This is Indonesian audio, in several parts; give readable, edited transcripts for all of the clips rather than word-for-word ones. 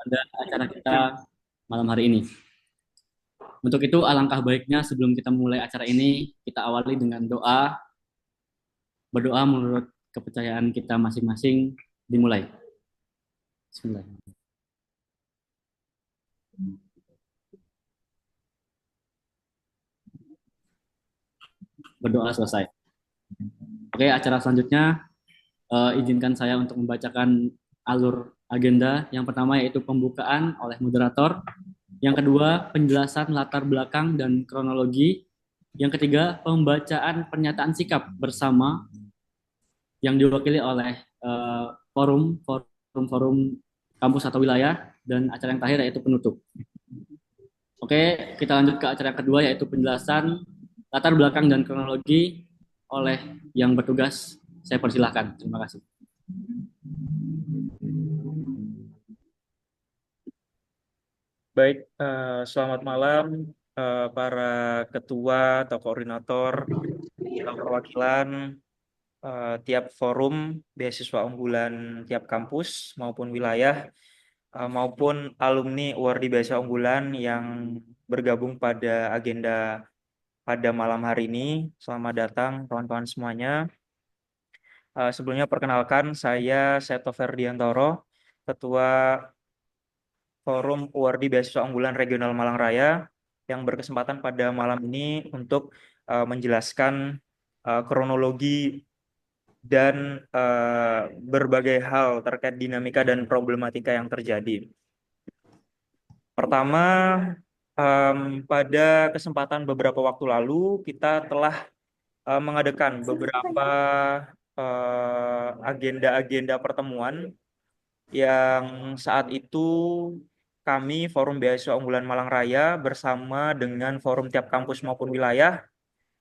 pada acara kita malam hari ini. Untuk itu, alangkah baiknya sebelum kita mulai acara ini, kita awali dengan doa. Berdoa menurut kepercayaan kita masing-masing dimulai. Bismillah. Berdoa selesai. Oke, acara selanjutnya izinkan saya untuk membacakan alur agenda. Yang pertama yaitu pembukaan oleh moderator. Yang kedua, penjelasan latar belakang dan kronologi. Yang ketiga, pembacaan pernyataan sikap bersama yang diwakili oleh forum kampus atau wilayah, dan acara yang terakhir yaitu penutup. Oke, kita lanjut ke acara yang kedua yaitu penjelasan latar belakang dan kronologi oleh yang bertugas. Saya persilahkan. Terima kasih. Baik, selamat malam para ketua atau koordinator atau perwakilan tiap forum beasiswa unggulan tiap kampus maupun wilayah maupun alumni Wardi Beasiswa Unggulan yang bergabung pada agenda pada malam hari ini. Selamat datang kawan-kawan semuanya. Sebelumnya perkenalkan saya Seto Ferdiantoro, Ketua Forum Wardi Beasiswa Unggulan Regional Malang Raya yang berkesempatan pada malam ini untuk menjelaskan kronologi dan berbagai hal terkait dinamika dan problematika yang terjadi. Pertama, pada kesempatan beberapa waktu lalu kita telah mengadakan beberapa agenda-agenda pertemuan yang saat itu kami Forum Beasiswa Unggulan Malang Raya bersama dengan forum tiap kampus maupun wilayah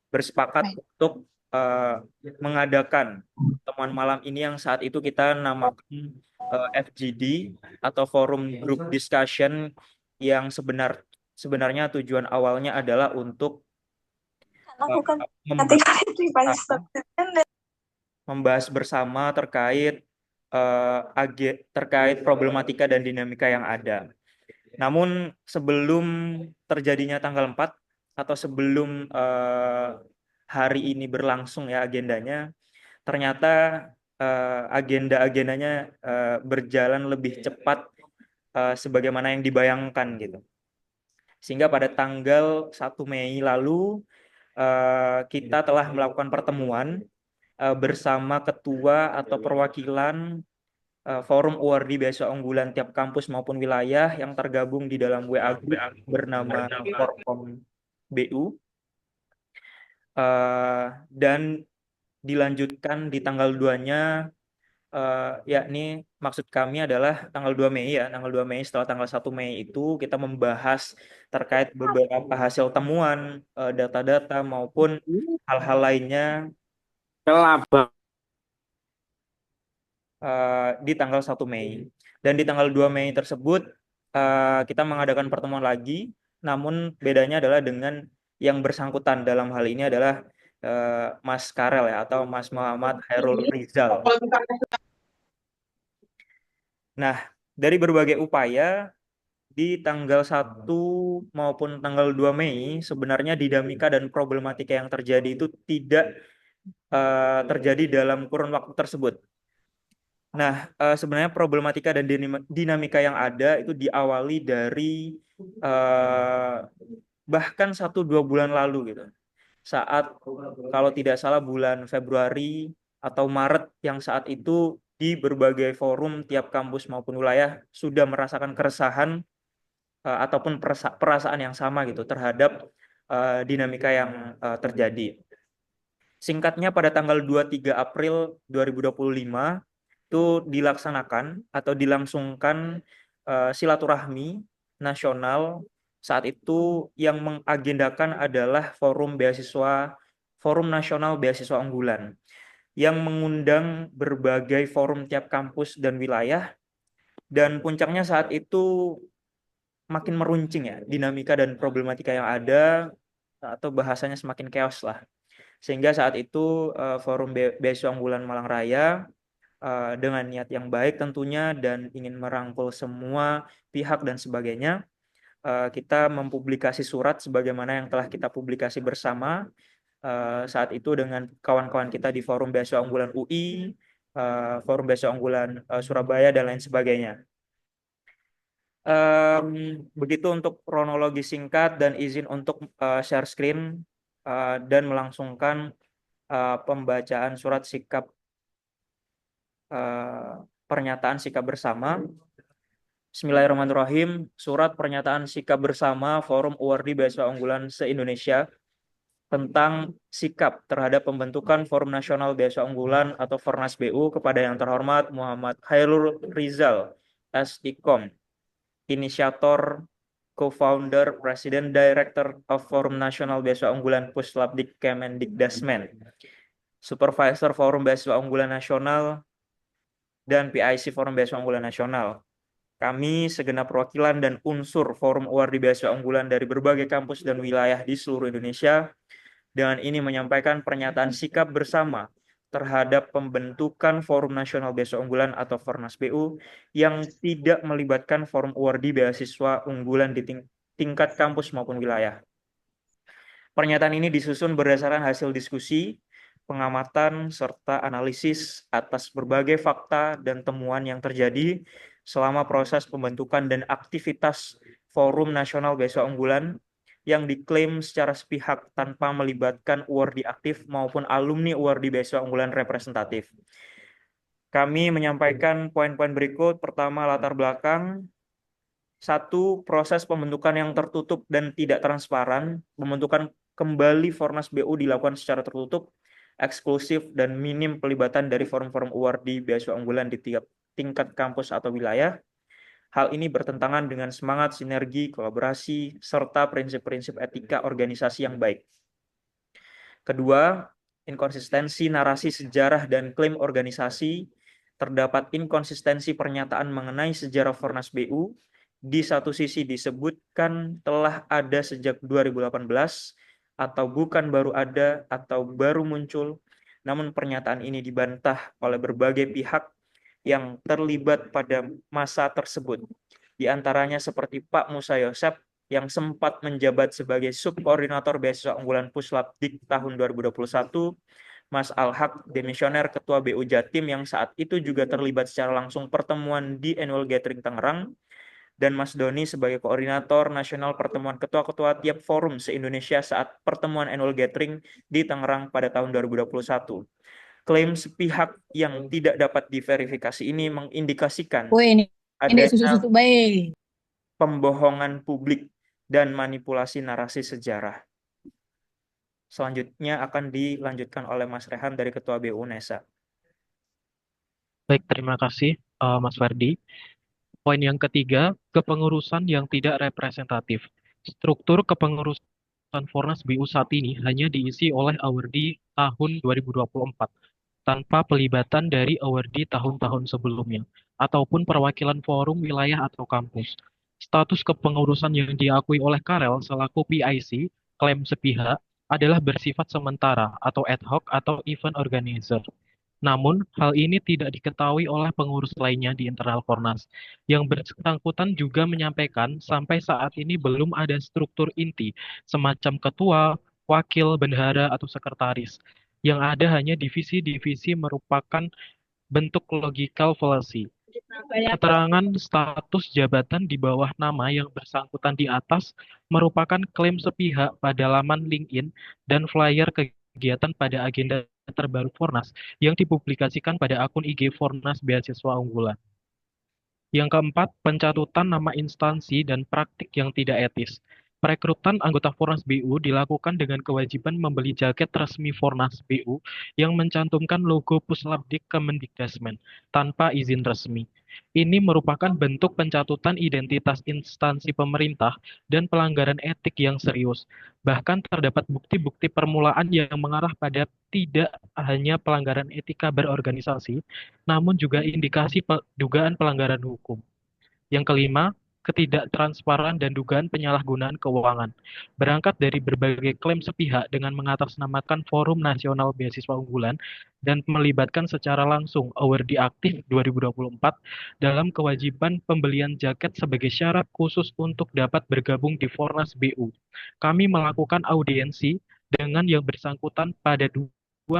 bersepakat untuk mengadakan pertemuan malam ini yang saat itu kita namakan FGD atau Forum Group Discussion yang sebenarnya tujuan awalnya adalah untuk membahas, membahas bersama terkait problematika dan dinamika yang ada. Namun sebelum terjadinya tanggal 4 atau sebelum hari ini berlangsung ya agendanya, ternyata agenda-agendanya berjalan lebih cepat sebagaimana yang dibayangkan gitu. Sehingga pada tanggal 1 Mei lalu kita telah melakukan pertemuan bersama ketua atau perwakilan Forum Wardi Beasiswa Unggulan tiap kampus maupun wilayah yang tergabung di dalam WA Group bernama Forkom BU dan dilanjutkan di tanggal 2-nya yakni maksud kami adalah tanggal 2 Mei ya, tanggal 2 Mei setelah tanggal 1 Mei itu kita membahas terkait beberapa hasil temuan, data-data maupun hal-hal lainnya di tanggal 1 Mei. Dan di tanggal 2 Mei tersebut kita mengadakan pertemuan lagi, namun bedanya adalah dengan yang bersangkutan dalam hal ini adalah Mas Karel ya atau Mas Muhammad Hairul Rizal. Nah, dari berbagai upaya di tanggal 1 maupun tanggal 2 Mei sebenarnya dinamika dan problematika yang terjadi itu tidak terjadi dalam kurun waktu tersebut. Nah, sebenarnya problematika dan dinamika yang ada itu diawali dari bahkan 1-2 bulan lalu gitu. Saat kalau tidak salah bulan Februari atau Maret yang saat itu di berbagai forum tiap kampus maupun wilayah sudah merasakan keresahan ataupun perasaan yang sama gitu terhadap dinamika yang terjadi. Singkatnya pada tanggal 23 April 2025 itu dilaksanakan atau dilangsungkan silaturahmi nasional. Saat itu yang mengagendakan adalah Forum Nasional Beasiswa Unggulan yang mengundang berbagai forum tiap kampus dan wilayah, dan puncaknya saat itu makin meruncing ya dinamika dan problematika yang ada atau bahasanya semakin chaos lah. Sehingga saat itu Forum Beasiswa Unggulan Malang Raya dengan niat yang baik tentunya dan ingin merangkul semua pihak dan sebagainya, kita mempublikasi surat sebagaimana yang telah kita publikasi bersama saat itu dengan kawan-kawan kita di Forum Beasiswa Unggulan UI, Forum Beasiswa Unggulan Surabaya, dan lain sebagainya. Begitu untuk kronologi singkat dan izin untuk share screen dan melangsungkan pembacaan surat sikap pernyataan sikap bersama. Bismillahirrahmanirrahim. Surat pernyataan sikap bersama Forum Uwardi Beasiswa Unggulan se-Indonesia tentang sikap terhadap pembentukan Forum Nasional Beasiswa Unggulan atau Fornas BU kepada yang terhormat Muhammad Khairul Rizal S.Ikom, inisiator, co-founder, President Director of Forum Nasional Beasiswa Unggulan Puslapdik Kemendikdasmen, Supervisor Forum Beasiswa Unggulan Nasional, dan PIC Forum Beasiswa Unggulan Nasional. Kami segenap perwakilan dan unsur Forum Uwardi Beasiswa Unggulan dari berbagai kampus dan wilayah di seluruh Indonesia dengan ini menyampaikan pernyataan sikap bersama terhadap pembentukan Forum Nasional Beasiswa Unggulan atau Fornas BU yang tidak melibatkan Forum Uwardi Beasiswa Unggulan di tingkat kampus maupun wilayah. Pernyataan ini disusun berdasarkan hasil diskusi, pengamatan, serta analisis atas berbagai fakta dan temuan yang terjadi selama proses pembentukan dan aktivitas Forum Nasional Beasiswa Unggulan yang diklaim secara sepihak tanpa melibatkan Uwardi aktif maupun alumni Uwardi Beasiswa Unggulan representatif. Kami menyampaikan poin-poin berikut. Pertama, latar belakang. 1. Proses pembentukan yang tertutup dan tidak transparan. Pembentukan kembali Fornas BU dilakukan secara tertutup, eksklusif, dan minim pelibatan dari forum-forum Uwardi Beasiswa Unggulan di tingkat kampus atau wilayah. Hal ini bertentangan dengan semangat sinergi, kolaborasi, serta prinsip-prinsip etika organisasi yang baik. Kedua, inkonsistensi narasi sejarah dan klaim organisasi. Terdapat inkonsistensi pernyataan mengenai sejarah Fornas BU. Di satu sisi disebutkan telah ada sejak 2018 atau bukan baru ada atau baru muncul, namun pernyataan ini dibantah oleh berbagai pihak yang terlibat pada masa tersebut. Di antaranya seperti Pak Musa Yosep yang sempat menjabat sebagai subkoordinator beasiswa unggulan Puslapdik tahun 2021, Mas Al-Haq, demisioner Ketua BU Jatim yang saat itu juga terlibat secara langsung pertemuan di Annual Gathering Tangerang, dan Mas Doni sebagai koordinator nasional pertemuan ketua-ketua tiap forum se-Indonesia saat pertemuan Annual Gathering di Tangerang pada tahun 2021. Klaim sepihak yang tidak dapat diverifikasi ini mengindikasikan adanya pembohongan publik dan manipulasi narasi sejarah. Selanjutnya akan dilanjutkan oleh Mas Rehan dari Ketua BU UNESA. Baik, terima kasih Mas Ferdi. Poin yang ketiga, kepengurusan yang tidak representatif. Struktur kepengurusan Fornas BU saat ini hanya diisi oleh awardi tahun 2024, tanpa pelibatan dari awardi tahun-tahun sebelumnya, ataupun perwakilan forum wilayah atau kampus. Status kepengurusan yang diakui oleh Karel selaku PIC, klaim sepihak, adalah bersifat sementara atau ad hoc atau event organizer. Namun, hal ini tidak diketahui oleh pengurus lainnya di internal Fornas. Yang bersangkutan juga menyampaikan sampai saat ini belum ada struktur inti, semacam ketua, wakil, bendahara, atau sekretaris. Yang ada hanya divisi-divisi merupakan bentuk logical fallacy. Keterangan status jabatan di bawah nama yang bersangkutan di atas merupakan klaim sepihak pada laman LinkedIn dan flyer kegiatan pada agenda terbaru Fornas yang dipublikasikan pada akun IG Fornas Beasiswa Unggulan. Yang keempat, pencatutan nama instansi dan praktik yang tidak etis. Perekrutan anggota Fornas BU dilakukan dengan kewajiban membeli jaket resmi Fornas BU yang mencantumkan logo Puslapdik Kemendikdasmen tanpa izin resmi. Ini merupakan bentuk pencatutan identitas instansi pemerintah dan pelanggaran etik yang serius. Bahkan terdapat bukti-bukti permulaan yang mengarah pada tidak hanya pelanggaran etika berorganisasi, namun juga indikasi dugaan pelanggaran hukum. Yang kelima, ketidaktransparan, dan dugaan penyalahgunaan keuangan. Berangkat dari berbagai klaim sepihak dengan mengatasnamakan Forum Nasional Beasiswa Unggulan dan melibatkan secara langsung awardee aktif 2024 dalam kewajiban pembelian jaket sebagai syarat khusus untuk dapat bergabung di Fornas BU. Kami melakukan audiensi dengan yang bersangkutan pada 2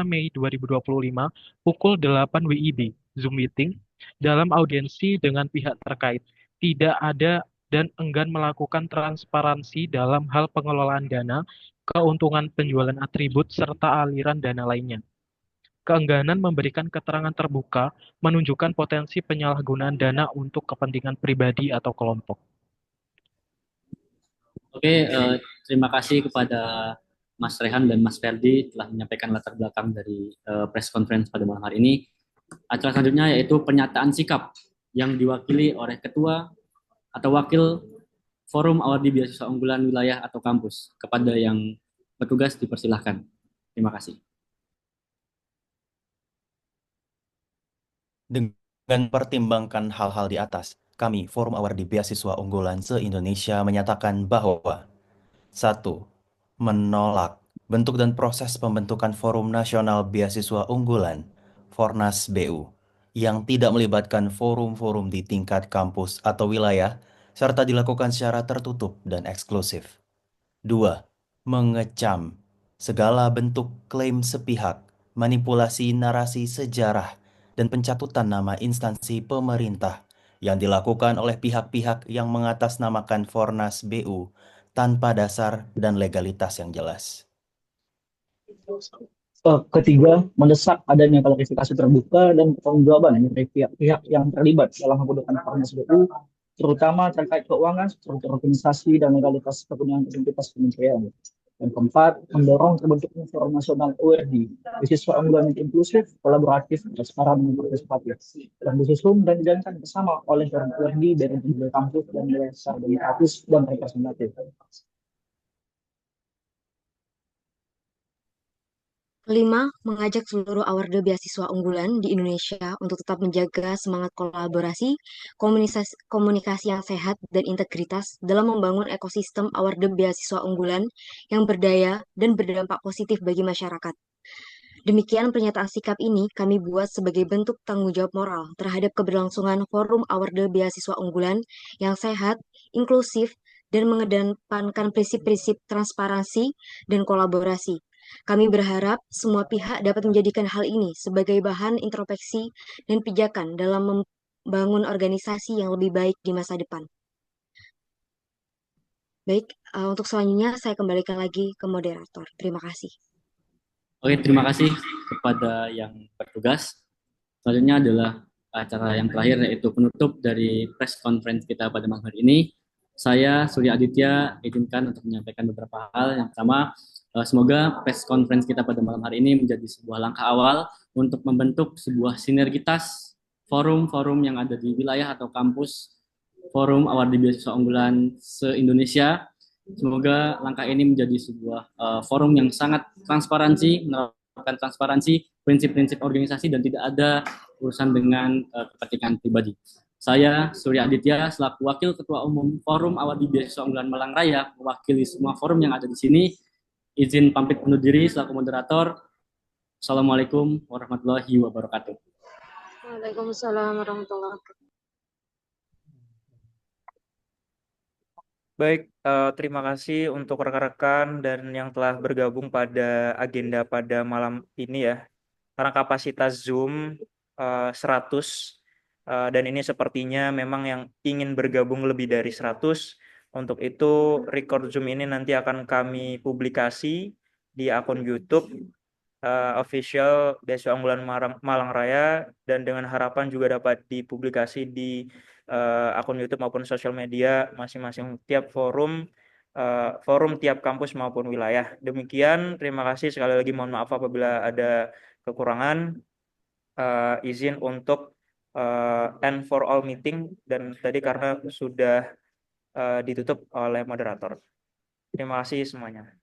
Mei 2025 pukul 8 WIB Zoom meeting. Dalam audiensi dengan pihak terkait, tidak ada dan enggan melakukan transparansi dalam hal pengelolaan dana, keuntungan penjualan atribut, serta aliran dana lainnya. Keengganan memberikan keterangan terbuka menunjukkan potensi penyalahgunaan dana untuk kepentingan pribadi atau kelompok. Oke, terima kasih kepada Mas Rehan dan Mas Ferdi telah menyampaikan latar belakang dari press conference pada malam hari ini. Acara selanjutnya yaitu pernyataan sikap yang diwakili oleh Ketua atau Wakil Forum Awardee Beasiswa Unggulan Wilayah atau Kampus. Kepada yang bertugas dipersilahkan. Terima kasih. Dengan pertimbangkan hal-hal di atas, kami, Forum Awardee Beasiswa Unggulan se-Indonesia menyatakan bahwa 1. Menolak bentuk dan proses pembentukan Forum Nasional Beasiswa Unggulan, Fornas BU, yang tidak melibatkan forum-forum di tingkat kampus atau wilayah, serta dilakukan secara tertutup dan eksklusif. 2. Mengecam segala bentuk klaim sepihak, manipulasi narasi sejarah, dan pencatutan nama instansi pemerintah yang dilakukan oleh pihak-pihak yang mengatasnamakan Fornas BU tanpa dasar dan legalitas yang jelas. Ketiga, mendesak adanya klarifikasi terbuka dan pertanggungjawaban dari pihak-pihak yang terlibat dalam pembentukan Fornas BU, terutama terkait keuangan, struktur organisasi, dan legalitas penggunaan identitas kementerian. Dan keempat, mendorong terbentuknya Forum Nasional awardee, beasiswa unggulan yang inklusif, kolaboratif, transparan, dan partisipatif. Dan disusun dan dijalankan bersama oleh Forum awardee dari berbagai kampus dan wilayah secara demokratis dan representatif. Kelima, mengajak seluruh awardee beasiswa unggulan di Indonesia untuk tetap menjaga semangat kolaborasi, komunikasi yang sehat, dan integritas dalam membangun ekosistem awardee beasiswa unggulan yang berdaya dan berdampak positif bagi masyarakat. Demikian pernyataan sikap ini kami buat sebagai bentuk tanggung jawab moral terhadap keberlangsungan Forum Awardee Beasiswa Unggulan yang sehat, inklusif, dan mengedepankan prinsip-prinsip transparansi dan kolaborasi. Kami berharap semua pihak dapat menjadikan hal ini sebagai bahan introspeksi dan pijakan dalam membangun organisasi yang lebih baik di masa depan. Baik, untuk selanjutnya saya kembalikan lagi ke moderator. Terima kasih. Oke, terima kasih kepada yang bertugas. Selanjutnya adalah acara yang terakhir yaitu penutup dari press conference kita pada malam hari ini. Saya Surya Aditya izinkan untuk menyampaikan beberapa hal. Yang pertama, semoga press conference kita pada malam hari ini menjadi sebuah langkah awal untuk membentuk sebuah sinergitas forum-forum yang ada di wilayah atau kampus Forum Awardee Beasiswa Unggulan se-Indonesia. Semoga langkah ini menjadi sebuah forum yang sangat menerapkan transparansi, prinsip-prinsip organisasi, dan tidak ada urusan dengan kepentingan pribadi. Saya Surya Aditya selaku Wakil Ketua Umum Forum Awardee Beasiswa Unggulan Malang Raya mewakili semua forum yang ada di sini. Izin pamit undur diri selaku moderator. Assalamualaikum warahmatullahi wabarakatuh. Waalaikumsalam warahmatullahi wabarakatuh. Baik, terima kasih untuk rekan-rekan dan yang telah bergabung pada agenda pada malam ini ya. Karena kapasitas Zoom 100 dan ini sepertinya memang yang ingin bergabung lebih dari 100. Untuk itu record Zoom ini nanti akan kami publikasi di akun YouTube official Beasiswa Unggulan Malang Raya, dan dengan harapan juga dapat dipublikasi di akun YouTube maupun sosial media masing-masing tiap forum tiap kampus maupun wilayah. Demikian, terima kasih sekali lagi, mohon maaf apabila ada kekurangan. Izin untuk end for all meeting, dan tadi karena sudah ditutup oleh moderator. Terima kasih semuanya.